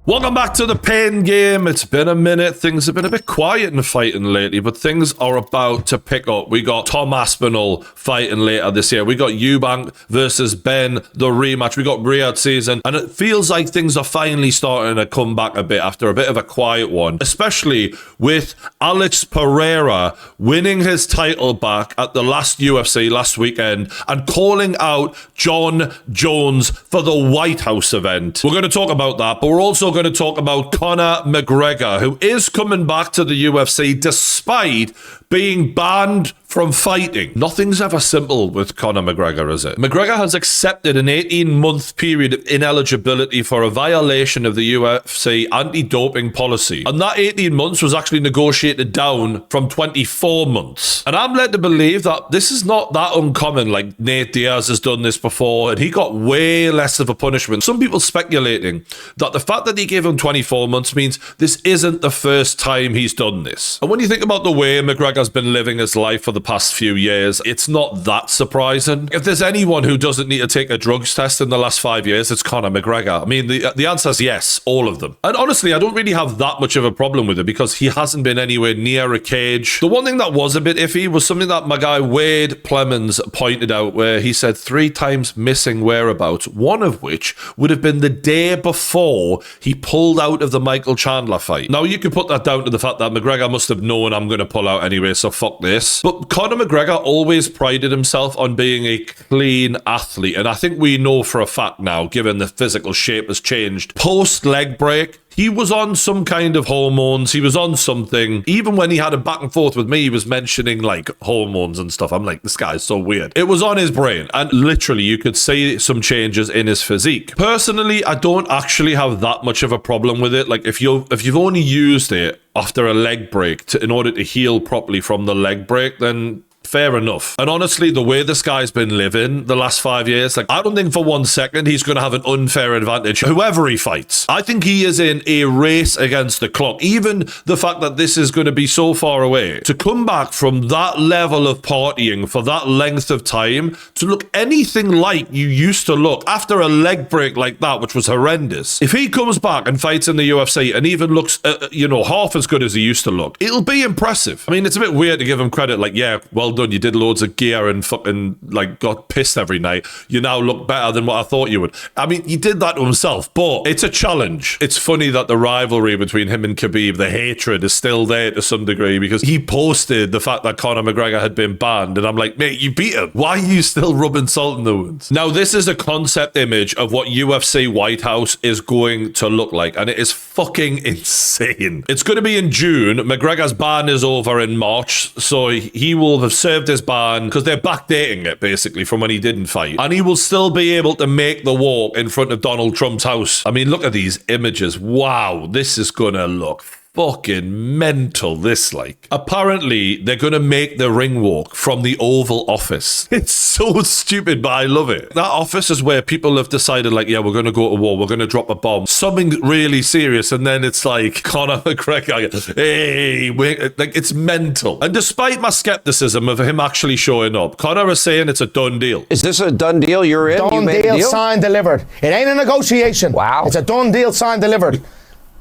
Welcome back to the Pain Game. It's been a minute. Things have been a bit quiet in fighting lately, but things are about to pick up. We got Tom Aspinall fighting later this year. We got Eubank versus Ben, the rematch. We got Riyadh season, and it feels like things are finally starting to come back a bit after a bit of a quiet one, especially with Alex Pereira winning his title back at the last UFC last weekend and calling out John Jones for the White House event. We're going to talk about that, but we're also going to talk about Conor McGregor, who is coming back to the UFC despite being banned from fighting. Nothing's ever simple with Conor McGregor, is it? McGregor has accepted an 18-month period of ineligibility for a violation of the UFC anti-doping policy. And that 18 months was actually negotiated down from 24 months. And I'm led to believe that this is not that uncommon. Like Nate Diaz has done this before, and he got way less of a punishment. Some people speculating that the fact that he gave him 24 months means this isn't the first time he's done this. And when you think about the way McGregor's been living his life for the past few years, it's not that surprising. If there's anyone who doesn't need to take a drugs test in the last 5 years, it's Conor McGregor. I mean, the answer is yes, all of them. And honestly, I don't really have that much of a problem with it because he hasn't been anywhere near a cage. The one thing that was a bit iffy was something that my guy Wade Plemons pointed out, where he said 3 times missing whereabouts, one of which would have been the day before he pulled out of the Michael Chandler fight. Now, you could put that down to the fact that McGregor must have known I'm going to pull out anyway, so fuck this. But Conor McGregor always prided himself on being a clean athlete, and I think we know for a fact now, given the physical shape has changed, post-leg break, he was on some kind of hormones. He was on something. Even when he had a back and forth with me, he was mentioning like hormones and stuff. I'm like, this guy's so weird. It was on his brain. And literally, you could see some changes in his physique. Personally, I don't actually have that much of a problem with it. Like if you've only used it after a leg break in order to heal properly from the leg break, then fair enough. And honestly, the way this guy's been living the last 5 years, like I don't think for 1 second he's going to have an unfair advantage whoever he fights. I think he is in a race against the clock. Even the fact that this is going to be so far away, to come back from that level of partying for that length of time to look anything like you used to look after a leg break like that, which was horrendous. If he comes back and fights in the UFC and even looks half as good as he used to look, it'll be impressive. I mean, it's a bit weird to give him credit, like, yeah, well done, you did loads of gear and fucking like got pissed every night, you now look better than what I thought you would. I mean, he did that to himself, but it's a challenge. It's funny that the rivalry between him and Khabib, the hatred is still there to some degree, because he posted the fact that Conor McGregor had been banned, and I'm like, mate, you beat him. Why are you still rubbing salt in the wounds? Now, this is a concept image of what UFC White House is going to look like, and it is fucking insane. It's going to be in June. McGregor's ban is over in March, so he will have served his ban because they're backdating it basically from when he didn't fight, and he will still be able to make the walk in front of Donald Trump's house. I mean, look at these images. Wow, this is gonna look fucking mental, this like. Apparently, they're gonna make the ring walk from the Oval Office. It's so stupid, but I love it. That office is where people have decided, like, yeah, we're gonna go to war, we're gonna drop a bomb, something really serious, and then it's like, Conor McGregor, hey, like, it's mental. And despite my skepticism of him actually showing up, Conor is saying it's a done deal. Is this a done deal? You're in? Done deal, signed, delivered. It ain't a negotiation. Wow. It's a done deal, signed, delivered.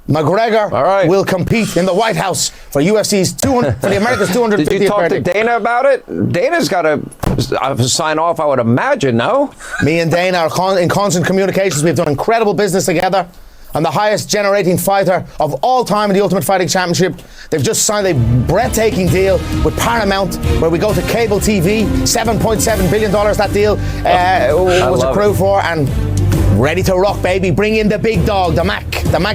McGregor will compete in the White House for UFC's for the America's 250th Did you talk birthday. to Dana about it? Dana's got to sign off, I would imagine, no? Me and Dana are in constant communications. We've done incredible business together. I'm the highest generating fighter of all time in the Ultimate Fighting Championship. They've just signed a breathtaking deal with Paramount, where we go to cable TV. $7.7 billion that deal was accrued for, and ready to rock, baby. Bring in the big dog, the Mac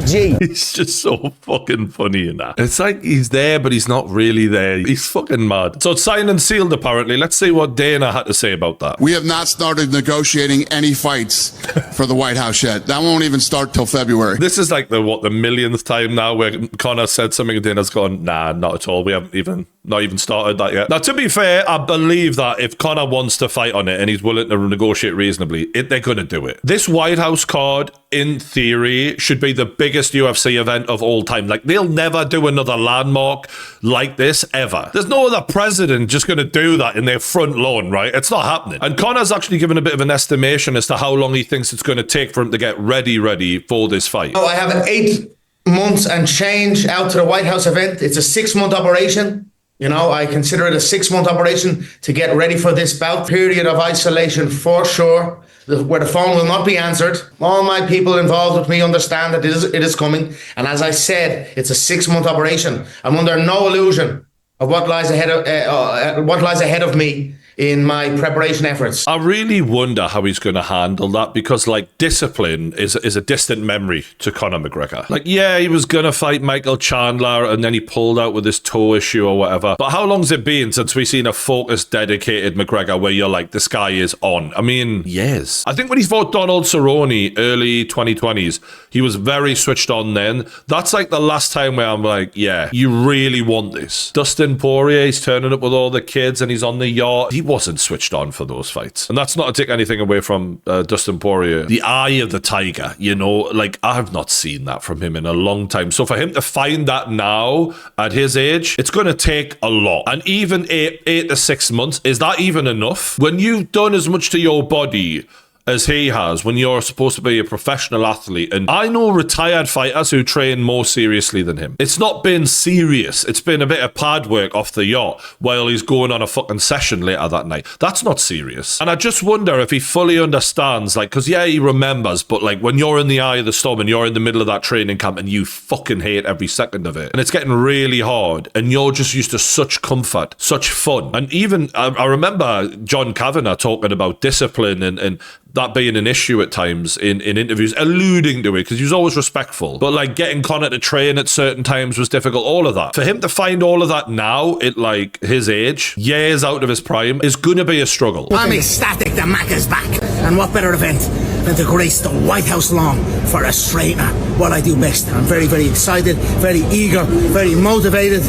G. He's just so fucking funny in that. It's like he's there, but he's not really there. He's fucking mad. So it's signed and sealed, apparently. Let's see what Dana had to say about that. We have not started negotiating any fights for the White House yet. That won't even start till February. This is like the millionth time now where Conor said something and Dana's gone, nah, not at all. We haven't not even started that yet. Now, to be fair, I believe that if Conor wants to fight on it and he's willing to negotiate reasonably, they're going to do it. This White House card in theory, should be the biggest UFC event of all time. Like, they'll never do another landmark like this, ever. There's no other president just going to do that in their front lawn, right? It's not happening. And Conor's actually given a bit of an estimation as to how long he thinks it's going to take for him to get ready for this fight. I have an 8 months and change out to the White House event. It's a 6-month operation. I consider it a 6-month operation to get ready for this bout. Period of isolation for sure, where the phone will not be answered. All my people involved with me understand that it is coming. And as I said, it's a 6-month operation. I'm under no illusion of what lies ahead of me in my preparation efforts. I really wonder how he's going to handle that, because like discipline is a distant memory to Conor McGregor. Like, yeah, he was going to fight Michael Chandler and then he pulled out with his toe issue or whatever. But how long's it been since we've seen a focused, dedicated McGregor where you're like, this guy is on? I mean, yes. I think when he fought Donald Cerrone early 2020s, he was very switched on then. That's like the last time where I'm like, yeah, you really want this. Dustin Poirier, he's turning up with all the kids and he's on the yacht. He wasn't switched on for those fights. And that's not to take anything away from Dustin Poirier. The eye of the tiger, like, I've not seen that from him in a long time. So for him to find that now at his age, it's going to take a lot. And even 8 to 6 months, is that even enough? When you've done as much to your body as he has, when you're supposed to be a professional athlete. And I know retired fighters who train more seriously than him. It's not been serious. It's been a bit of pad work off the yacht while he's going on a fucking session later that night. That's not serious. And I just wonder if he fully understands, like, because yeah, he remembers, but like when you're in the eye of the storm and you're in the middle of that training camp and you fucking hate every second of it, and it's getting really hard and you're just used to such comfort, such fun. And even, I remember John Kavanagh talking about discipline and that being an issue at times in interviews, alluding to it, because he was always respectful. But like getting Conor to train at certain times was difficult, all of that. For him to find all of that now at like his age, years out of his prime, is going to be a struggle. I'm ecstatic that Mac is back. And what better event than to grace the White House lawn for a straightener? What I do best. I'm very, very excited, very eager, very motivated.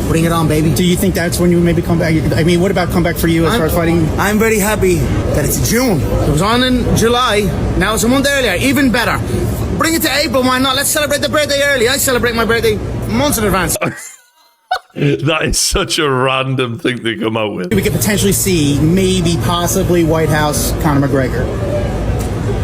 Bring it on, baby. Do you think that's when you maybe come back? I mean, what about comeback for you as far as fighting? I'm very happy that it's June. It was on in July. Now it's a month earlier. Even better. Bring it to April. Why not? Let's celebrate the birthday early. I celebrate my birthday months in advance. That is such a random thing to come out with. We could potentially see, maybe, possibly White House Conor McGregor.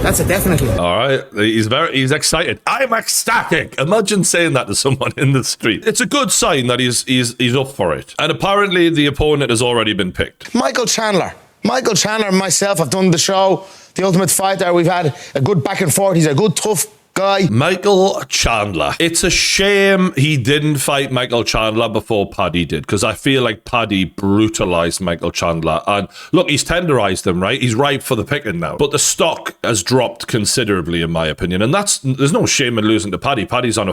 That's a definitely. All right. He's excited. I'm ecstatic. Imagine saying that to someone in the street. It's a good sign that he's up for it. And apparently the opponent has already been picked. Michael Chandler and myself have done the show, The Ultimate Fighter. We've had a good back and forth. He's a good, tough guy. Michael Chandler. It's a shame he didn't fight Michael Chandler before Paddy did, because I feel like Paddy brutalized Michael Chandler. And look, he's tenderized him, right? He's ripe for the picking now. But the stock has dropped considerably, in my opinion. And there's no shame in losing to Paddy. Paddy's on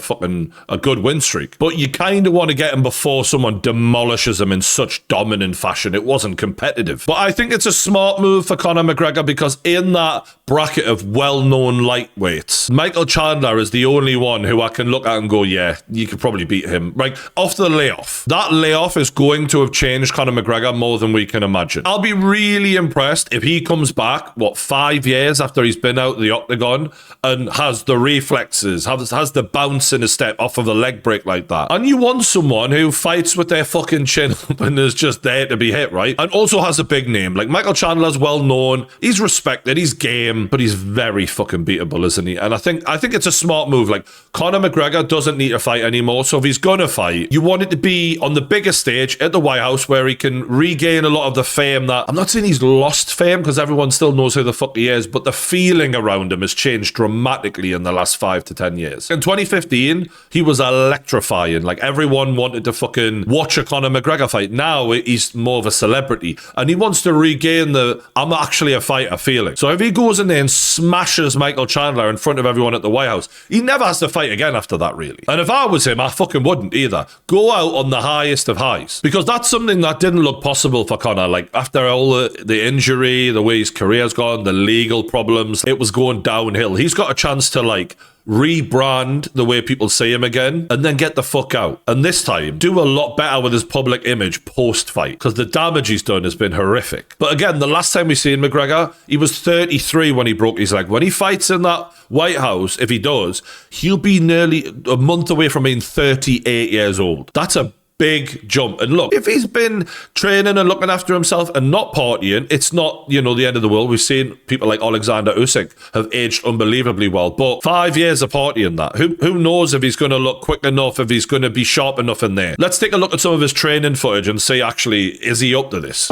a good win streak. But you kind of want to get him before someone demolishes him in such dominant fashion. It wasn't competitive. But I think it's a smart move for Conor McGregor, because in that bracket of well-known lightweights, Michael Chandler is the only one who I can look at and go, yeah, you could probably beat him. Right, off the layoff. That layoff is going to have changed Conor McGregor more than we can imagine. I'll be really impressed if he comes back, 5 years after he's been out the octagon and has the reflexes, has the bounce in his step off of the leg break like that. And you want someone who fights with their fucking chin up and is just there to be hit, right? And also has a big name. Like, Michael Chandler's well known, he's respected, he's game, but he's very fucking beatable, isn't he? And I think it's a smart move. Like, Conor McGregor doesn't need to fight anymore, so if he's gonna fight, you want it to be on the biggest stage at the White House, where he can regain a lot of the fame that, I'm not saying he's lost fame, because everyone still knows who the fuck he is, but the feeling around him has changed dramatically in the last 5 to 10 years. In 2015, he was electrifying. Like, everyone wanted to fucking watch a Conor McGregor fight. Now he's more of a celebrity, and he wants to regain the I'm actually a fighter feeling. So if he goes in there and smashes Michael Chandler in front of everyone at the White House, he never has to fight again after that, really. And if I was him, I fucking wouldn't either. Go out on the highest of highs, because that's something that didn't look possible for Conor. Like, after all the injury, the way his career's gone, the legal problems, it was going downhill. He's got a chance to, like, rebrand the way people see him again, and then get the fuck out. And this time, do a lot better with his public image post-fight, because the damage he's done has been horrific. But again, the last time we seen McGregor, he was 33 when he broke his leg. When he fights in that White House, if he does, he'll be nearly a month away from being 38 years old. That's a big jump. And look, if he's been training and looking after himself and not partying, it's not, the end of the world. We've seen people like Alexander Usyk have aged unbelievably well, but 5 years of partying that. Who knows if he's going to look quick enough, if he's going to be sharp enough in there. Let's take a look at some of his training footage and see, actually, is he up to this?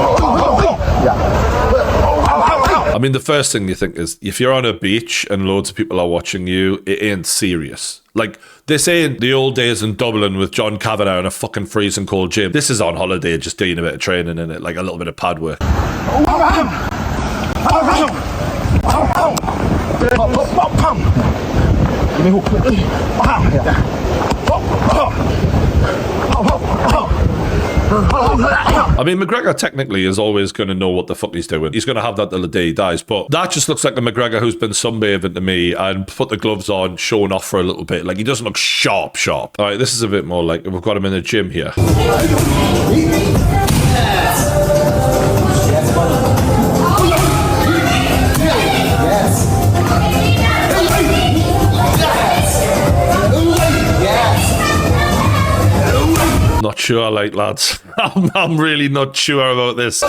I mean, the first thing you think is, if you're on a beach and loads of people are watching you, it ain't serious. Like, this ain't the old days in Dublin with John Kavanagh in a fucking freezing cold gym. This is on holiday, just doing a bit of training in it, like a little bit of pad work. I mean, McGregor technically is always going to know what the fuck he's doing. He's going to have that till the day he dies. But that just looks like the McGregor who's been sunbathing to me and put the gloves on, showing off for a little bit. Like, he doesn't look sharp. All right, this is a bit more like we've got him in the gym here. Not sure, like, lads. I'm really not sure about this.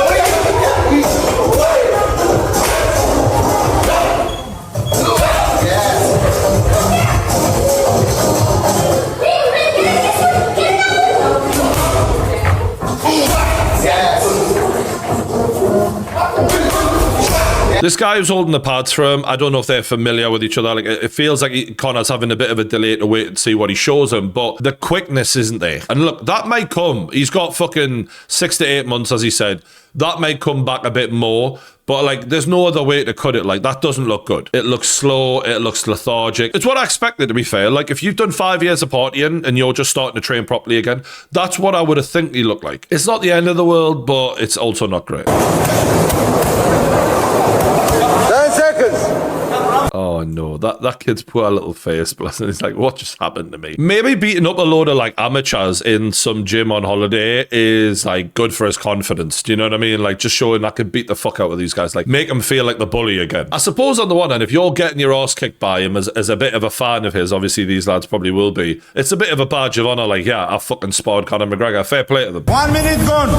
This guy who's holding the pads for him, I don't know if they're familiar with each other. Like, it feels like Connor's having a bit of a delay to wait and see what he shows him, but the quickness isn't there. And look, that might come. He's got fucking 6 to 8 months, as he said. That might come back a bit more, but like, there's no other way to cut it. Like, that doesn't look good. It looks slow. It looks lethargic. It's what I expected, to be fair. Like, if you've done 5 years of partying and you're just starting to train properly again, that's what I would have think he looked like. It's not the end of the world, but it's also not great. 10 seconds. Oh no, that kid's poor little face, bless him. He's like, what just happened to me? Maybe beating up a load of like amateurs in some gym on holiday is like good for his confidence. Do you know what I mean? Like, just showing I can beat the fuck out of these guys, like make him feel like the bully again. I suppose on the one hand, if you're getting your ass kicked by him as a bit of a fan of his, obviously these lads probably will be, it's a bit of a badge of honor. Like, yeah, I fucking sparred Conor McGregor. Fair play to them. 1 minute gone.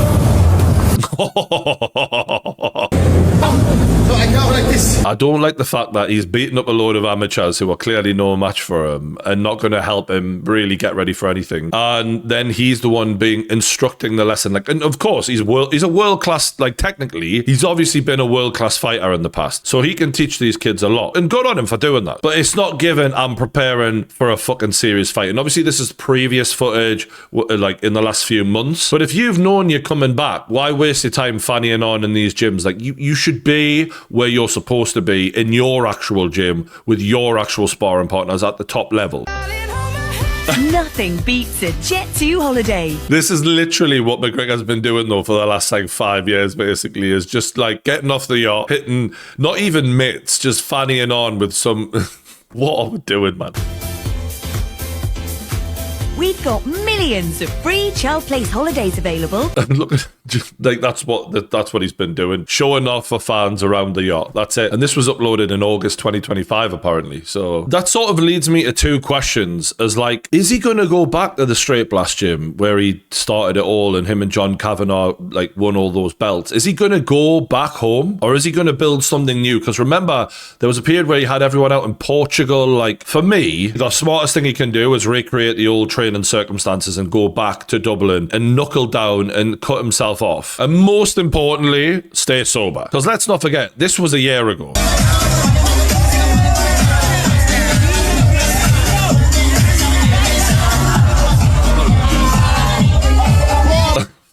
I don't like the fact that he's beating up a load of amateurs who are clearly no match for him and not going to help him really get ready for anything. And then he's the one being instructing the lesson. Like, and of course, he's a world-class, like, technically, he's obviously been a world-class fighter in the past. So he can teach these kids a lot. And good on him for doing that. But it's not given, I'm preparing for a fucking serious fight. And obviously, this is previous footage, like, in the last few months. But if you've known you're coming back, why waste your time fannying on in these gyms? Like, you should be where you're supposed to be, in your actual gym with your actual sparring partners at the top level. Nothing beats a Jet 2 holiday. This is literally what McGregor's been doing though for the last like 5 years, basically, is just like getting off the yacht, hitting not even mitts, just fannying on with some what are we doing, man? We've got millions of free child place holidays available. And look, just, like that's what he's been doing, showing off for fans around the yacht. That's it. And this was uploaded in August 2025, apparently. So that sort of leads me to two questions: as like, is he going to go back to the Straight Blast gym where he started it all, and him and John Kavanagh like won all those belts? Is he going to go back home, or is he going to build something new? Because remember, there was a period where he had everyone out in Portugal. Like, for me, the smartest thing he can do is recreate the old training circumstances and go back to Dublin and knuckle down and cut himself off. And most importantly, stay sober. Because let's not forget, this was a year ago.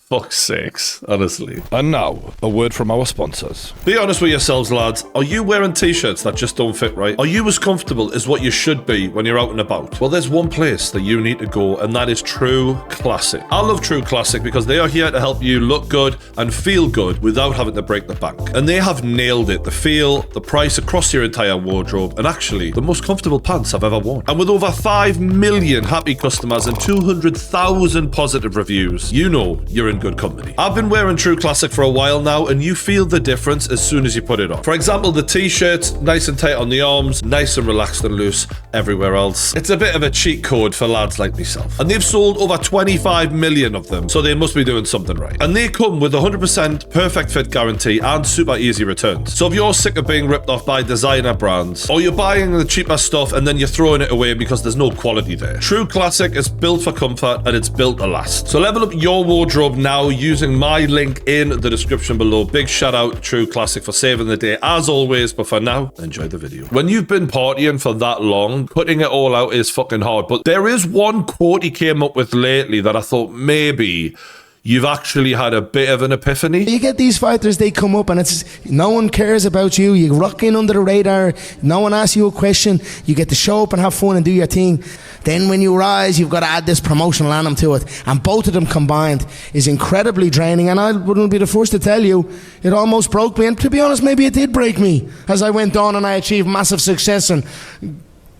Fuck fuck's sakes, honestly. And now, a word from our sponsors. Be honest with yourselves, lads. Are you wearing t-shirts that just don't fit right? Are you as comfortable as what you should be when you're out and about? Well, there's one place that you need to go, and that is True Classic. I love True Classic because they are here to help you look good and feel good without having to break the bank. And they have nailed it. The feel, the price across your entire wardrobe, and actually the most comfortable pants I've ever worn. And with over 5 million happy customers and 200,000 positive reviews, you know you're in good company. I've been wearing True Classic for a while now, and you feel the difference as soon as you put it on. For example, the t-shirts, nice and tight on the arms, nice and relaxed and loose everywhere else. It's a bit of a cheat code for lads like myself. And they've sold over 25 million of them, so they must be doing something right. And they come with 100% perfect fit guarantee and super easy returns. So if you're sick of being ripped off by designer brands, or you're buying the cheaper stuff and then you're throwing it away because there's no quality there, True Classic is built for comfort and it's built to last. So level up your wardrobe now using my link in the description below. Big shout out to True Classic for saving the day as always, but for now, enjoy the video. When you've been partying for that long, cutting it all out is fucking hard, but there is one quote he came up with lately that I thought maybe you've actually had a bit of an epiphany. You get these fighters, they come up and it's no one cares about you. You rock in under the radar. No one asks you a question. You get to show up and have fun and do your thing. Then when you rise, you've got to add this promotional anthem to it. And both of them combined is incredibly draining. And I wouldn't be the first to tell you, it almost broke me. And to be honest, maybe it did break me as I went on and I achieved massive success and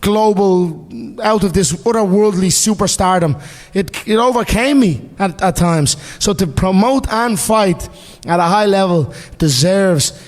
global, out of this otherworldly superstardom. It overcame me at times. So to promote and fight at a high level deserves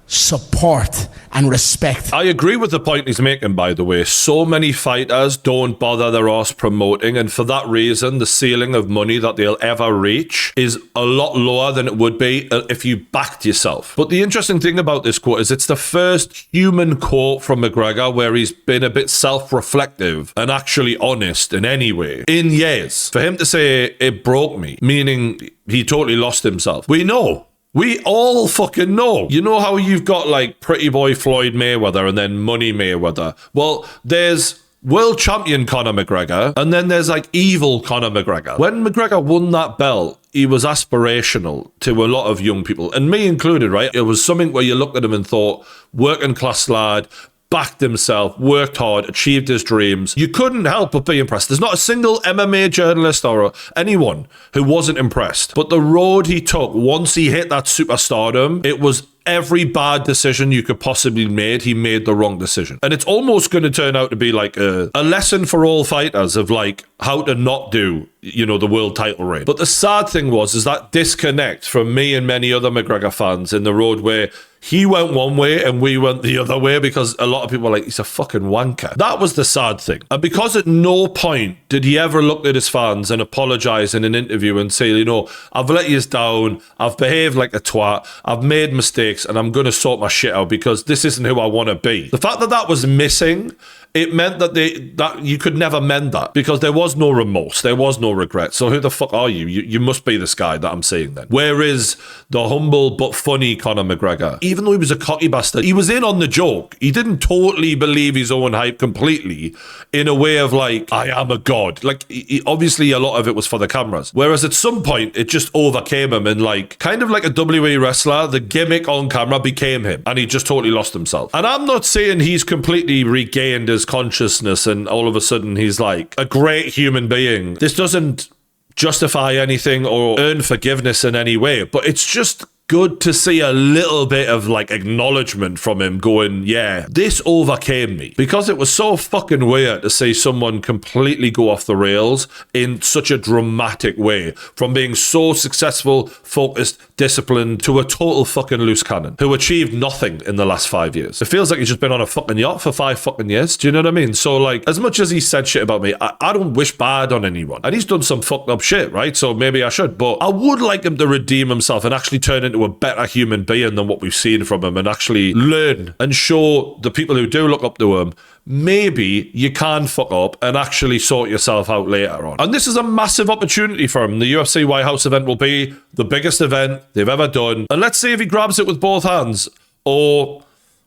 support and respect. I agree with the point he's making, by the way. So many fighters don't bother their arse promoting, and for that reason, the ceiling of money that they'll ever reach is a lot lower than it would be if you backed yourself. But the interesting thing about this quote is it's the first human quote from McGregor where he's been a bit self-reflective and actually honest in any way in years. For him to say it broke me, meaning he totally lost himself. We know. We all fucking know. You know how you've got like pretty boy Floyd Mayweather and then Money Mayweather? Well, there's world champion Conor McGregor and then there's like evil Conor McGregor. When McGregor won that belt, he was aspirational to a lot of young people, and me included, right? It was something where you looked at him and thought, working class lad, backed himself, worked hard, achieved his dreams. You couldn't help but be impressed. There's not a single MMA journalist or anyone who wasn't impressed. But the road he took, once he hit that superstardom, it was every bad decision you could possibly make, he made the wrong decision. And it's almost going to turn out to be like a lesson for all fighters of like how to not do, you know, the world title reign. But the sad thing is that disconnect from me and many other McGregor fans in the road where he went one way and we went the other way because a lot of people were like, he's a fucking wanker. That was the sad thing. And because at no point did he ever look at his fans and apologize in an interview and say, you know, I've let you down, I've behaved like a twat, I've made mistakes, and I'm going to sort my shit out because this isn't who I want to be. The fact that that was missing, it meant that that you could never mend that because there was no remorse, there was no regret. So who the fuck are you? You must be this guy that I'm seeing then. Where is the humble but funny Conor McGregor? Even though he was a cocky bastard, he was in on the joke. He didn't totally believe his own hype completely in a way of like, I am a god. Like, obviously a lot of it was for the cameras. Whereas at some point, it just overcame him and like, kind of like a WWE wrestler, the gimmick on camera became him and he just totally lost himself. And I'm not saying he's completely regained his consciousness and all of a sudden he's like a great human being. This doesn't justify anything or earn forgiveness in any way, but it's just good to see a little bit of like acknowledgement from him going, yeah, this overcame me. Because it was so fucking weird to see someone completely go off the rails in such a dramatic way, from being so successful, focused, disciplined, to a total fucking loose cannon who achieved nothing in the last 5 years. It feels like he's just been on a fucking yacht for 5 fucking years. Do you know what I mean? So like, as much as he said shit about me, I don't wish bad on anyone. And he's done some fucked up shit, right? So maybe I should, but I would like him to redeem himself and actually turn into a better human being than what we've seen from him and actually learn and show the people who do look up to him, maybe you can fuck up and actually sort yourself out later on. And this is a massive opportunity for him. The UFC White House event will be the biggest event they've ever done. And let's see if he grabs it with both hands, or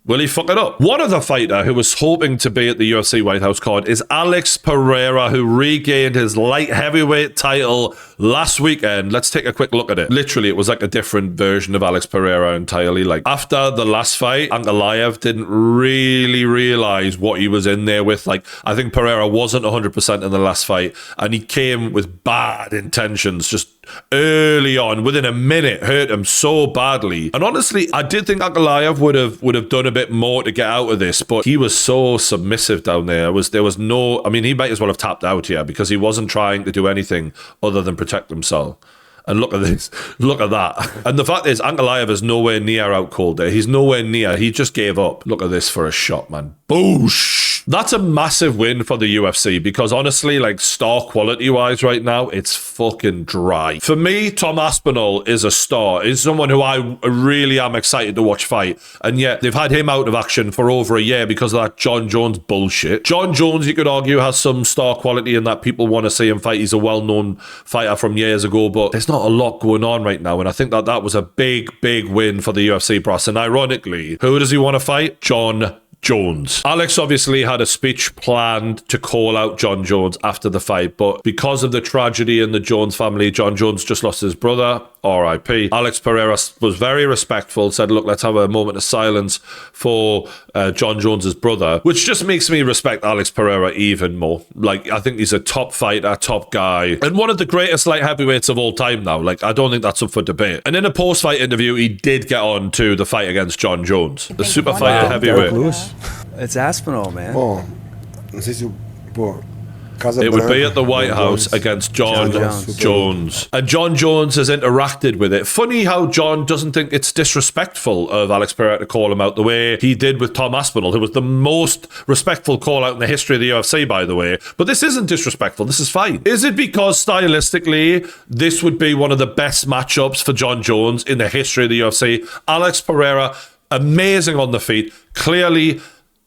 Will he fuck it up? One other fighter who was hoping to be at the UFC White House card is Alex Pereira, who regained his light heavyweight title last weekend. Let's take a quick look at it. Literally, it was like a different version of Alex Pereira entirely. Like, after the last fight, Ankalaev didn't really realize what he was in there with. Like, I think Pereira wasn't 100% in the last fight, and he came with bad intentions just early on, within a minute, hurt him so badly. And honestly, I did think Ankalaev would have done a bit more to get out of this, but he was so submissive down there. There was no, I mean, he might as well have tapped out here because he wasn't trying to do anything other than protect himself. And look at this. Look at that. And the fact is, Ankalaev is nowhere near out cold there. He's nowhere near. He just gave up. Look at this for a shot, man. Boosh. That's a massive win for the UFC because honestly, like, star quality wise right now, it's fucking dry. For me, Tom Aspinall is a star. He's someone who I really am excited to watch fight. And yet they've had him out of action for over a year because of that John Jones bullshit. John Jones, you could argue, has some star quality in that people want to see him fight. He's a well-known fighter from years ago, but there's not a lot going on right now. And I think that was a big win for the UFC brass. And ironically, who does he want to fight? John Jones. Alex obviously had a speech planned to call out John Jones after the fight, but because of the tragedy in the Jones family, John Jones just lost his brother, RIP. Alex Pereira was very respectful, said, look, let's have a moment of silence for John Jones's brother, which just makes me respect Alex Pereira even more. Like, I think he's a top fighter, top guy, and one of the greatest light heavyweights of all time now. Like, I don't think that's up for debate. And in a post-fight interview, he did get on to the fight against John Jones, the super fighter heavyweight. It's Aspinall, man. Bom, não sei se pô, Casa It would Branca, be at the White House against John Jones. And John Jones has interacted with it. Funny how John doesn't think it's disrespectful of Alex Pereira to call him out the way he did with Tom Aspinall, who was the most respectful call out in the history of the UFC, by the way. But this isn't disrespectful. This is fine. Is it because stylistically, this would be one of the best matchups for John Jones in the history of the UFC? Alex Pereira, amazing on the feet. Clearly,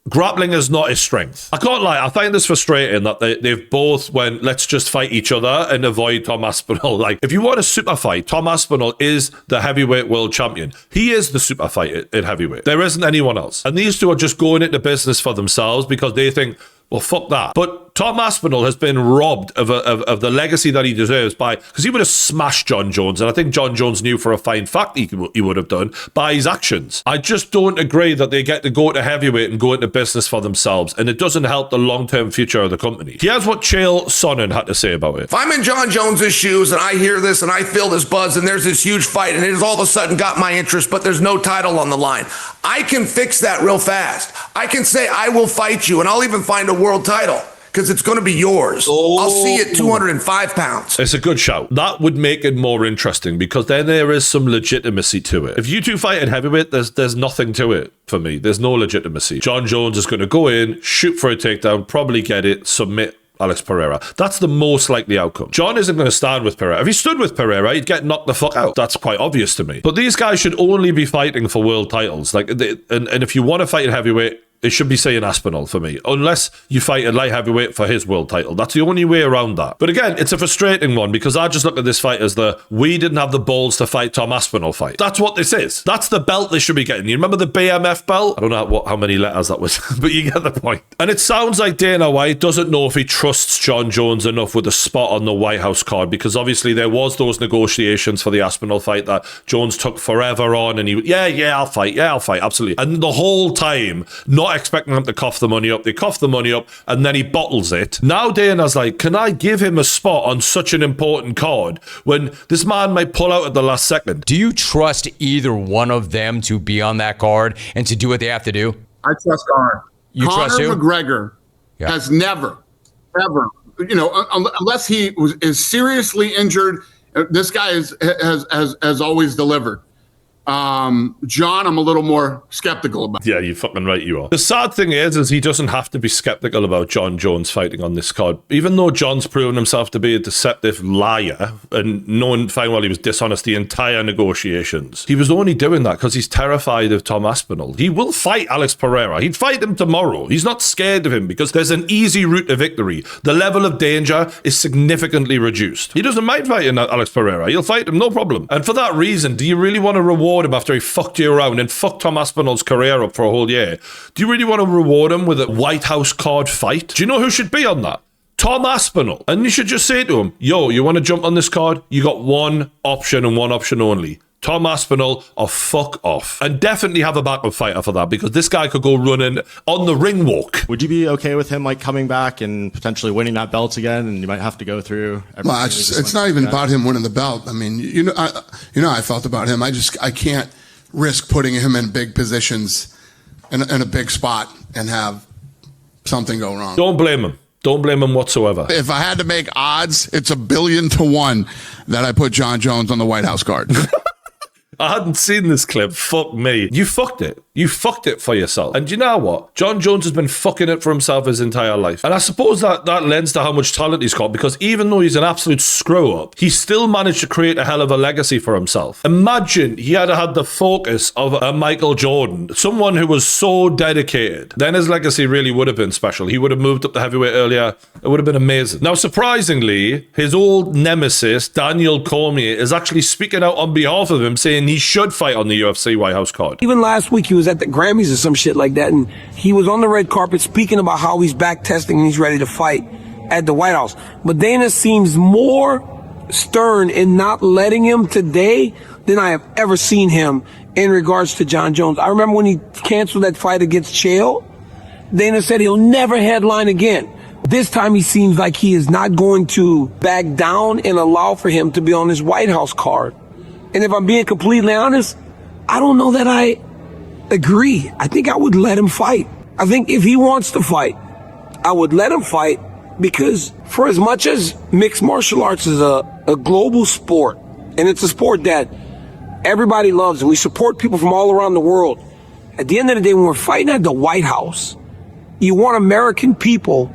grappling is not his strength. I can't lie, I find this frustrating that they've both went, let's just fight each other and avoid Tom Aspinall. Like, if you want a super fight, Tom Aspinall is the heavyweight world champion. He is the super fight in heavyweight. There isn't anyone else. And these two are just going into business for themselves because they think, well, fuck that. But Tom Aspinall has been robbed of the legacy that he deserves because he would have smashed John Jones, and I think John Jones knew for a fine fact he would have done by his actions. I just don't agree that they get to go to heavyweight and go into business for themselves, and it doesn't help the long-term future of the company. Here's what Chael Sonnen had to say about it. If I'm in John Jones's shoes and I hear this and I feel this buzz and there's this huge fight and it has all of a sudden got my interest, but there's no title on the line, I can fix that real fast. I can say, I will fight you, and I'll even find a world title, because it's going to be yours. I'll see you at 205 pounds. It's a good shout. That would make it more interesting because then there is some legitimacy to it. If you two fight at heavyweight, there's nothing to it for me. There's no legitimacy. John Jones is going to go in, shoot for a takedown, probably get it, submit Alex Pereira. That's the most likely outcome. John isn't going to stand with Pereira. If he stood with Pereira, he'd get knocked the fuck out. That's quite obvious to me. But these guys should only be fighting for world titles. Like, and if you want to fight at heavyweight, it should be saying Aspinall for me, unless you fight at light heavyweight for his world title. That's the only way around that. But again, it's a frustrating one because I just look at this fight as we didn't have the balls to fight Tom Aspinall fight. That's what this is. That's the belt they should be getting. You remember the BMF belt? I don't know how many letters that was, but you get the point. And it sounds like Dana White doesn't know if he trusts John Jones enough with a spot on the White House card, because obviously there was those negotiations for the Aspinall fight that Jones took forever on, and I'll fight, absolutely. And the whole time, not expecting him to cough the money up. They cough the money up and then he bottles it. Now Dana's like, can I give him a spot on such an important card when this man might pull out at the last second? Do you trust either one of them to be on that card and to do what they have to do? I trust Conor. You trust who? McGregor has never, ever, unless he is seriously injured, this guy has always delivered. John, I'm a little more skeptical about. Yeah, you're fucking right, you are. The sad thing is he doesn't have to be skeptical about John Jones fighting on this card. Even though John's proven himself to be a deceptive liar and knowing fine well he was dishonest the entire negotiations, he was only doing that because he's terrified of Tom Aspinall. He will fight Alex Pereira. He'd fight him tomorrow. He's not scared of him because there's an easy route to victory. The level of danger is significantly reduced. He doesn't mind fighting Alex Pereira. He'll fight him, no problem. And for that reason, do you really want to reward reward him after he fucked you around and fucked Tom Aspinall's career up for a whole year? Do you really want to reward him with a White House card fight? Do you know who should be on that? Tom Aspinall. And you should just say to him, yo, you want to jump on this card? You got one option and one option only. Tom Aspinall or fuck off. And definitely have a backup fighter for that, because this guy could go running on the ring walk. Would you be okay with him like coming back and potentially winning that belt again, and you might have to go through well, it's not even about him winning the belt. I mean, how I felt about him. I can't risk putting him in big positions in a big spot and have something go wrong. Don't blame him. Don't blame him whatsoever. If I had to make odds, it's 1,000,000,000 to 1 that I put John Jones on the White House card. I hadn't seen this clip. Fuck me. You fucked it. You fucked it for yourself. And you know what? John Jones has been fucking it for himself his entire life. And I suppose that lends to how much talent he's got, because even though he's an absolute screw-up, he still managed to create a hell of a legacy for himself. Imagine he had had the focus of a Michael Jordan, someone who was so dedicated. Then his legacy really would have been special. He would have moved up the heavyweight earlier. It would have been amazing. Now, surprisingly, his old nemesis, Daniel Cormier, is actually speaking out on behalf of him, saying he should fight on the UFC White House card. Even last week, he was at the Grammys or some shit like that, and he was on the red carpet speaking about how he's back testing and he's ready to fight at the White House. But Dana seems more stern in not letting him today than I have ever seen him in regards to John Jones. I remember when he canceled that fight against Chael, Dana said he'll never headline again. This time he seems like he is not going to back down and allow for him to be on his White House card. And if I'm being completely honest, I don't know that I agree. I think I would let him fight. I think if he wants to fight, I would let him fight, because for as much as mixed martial arts is a global sport, and it's a sport that everybody loves and we support people from all around the world, at the end of the day, when we're fighting at the White House, you want American people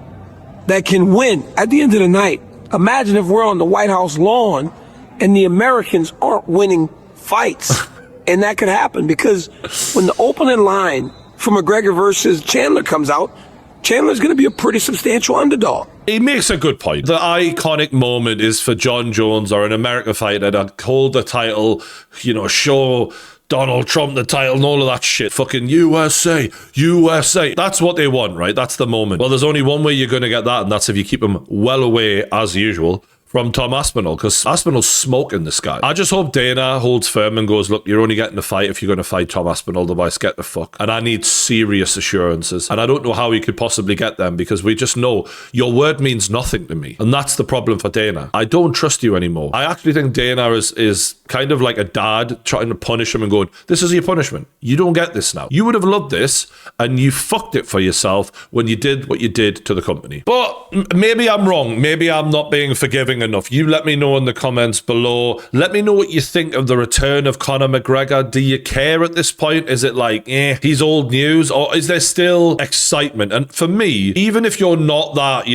that can win at the end of the night. Imagine if we're on the White House lawn and the Americans aren't winning fights. And that could happen, because when the opening line for McGregor versus Chandler comes out, Chandler's going to be a pretty substantial underdog. He makes a good point. The iconic moment is for John Jones or an American fighter to hold the title, show Donald Trump the title and all of that shit. Fucking USA, USA. That's what they want, right? That's the moment. Well, there's only one way you're going to get that, and that's if you keep him well away, as usual, from Tom Aspinall, because Aspinall's smoking this guy. I just hope Dana holds firm and goes, look, you're only getting a fight if you're going to fight Tom Aspinall, otherwise get the fuck. And I need serious assurances. And I don't know how he could possibly get them, because we just know your word means nothing to me. And that's the problem for Dana. I don't trust you anymore. I actually think Dana is kind of like a dad trying to punish him and going, this is your punishment. You don't get this now. You would have loved this, and you fucked it for yourself when you did what you did to the company. But maybe I'm wrong. Maybe I'm not being forgiving enough. You let me know in the comments below. Let me know what you think of the return of Conor McGregor. Do you care at this point? Is it like, he's old news, or is there still excitement? And for me, even if you're not that,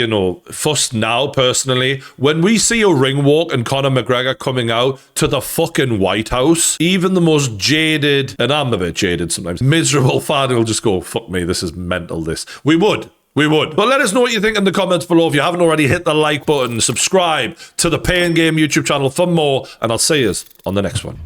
fussed now personally, when we see a ring walk and Conor McGregor coming out to the fucking White House, even the most jaded, and I'm a bit jaded sometimes, miserable fan will just go, fuck me, this is mental, this. We would. But let us know what you think in the comments below. If you haven't already, hit the like button, subscribe to the Pain Game YouTube channel for more, and I'll see you on the next one.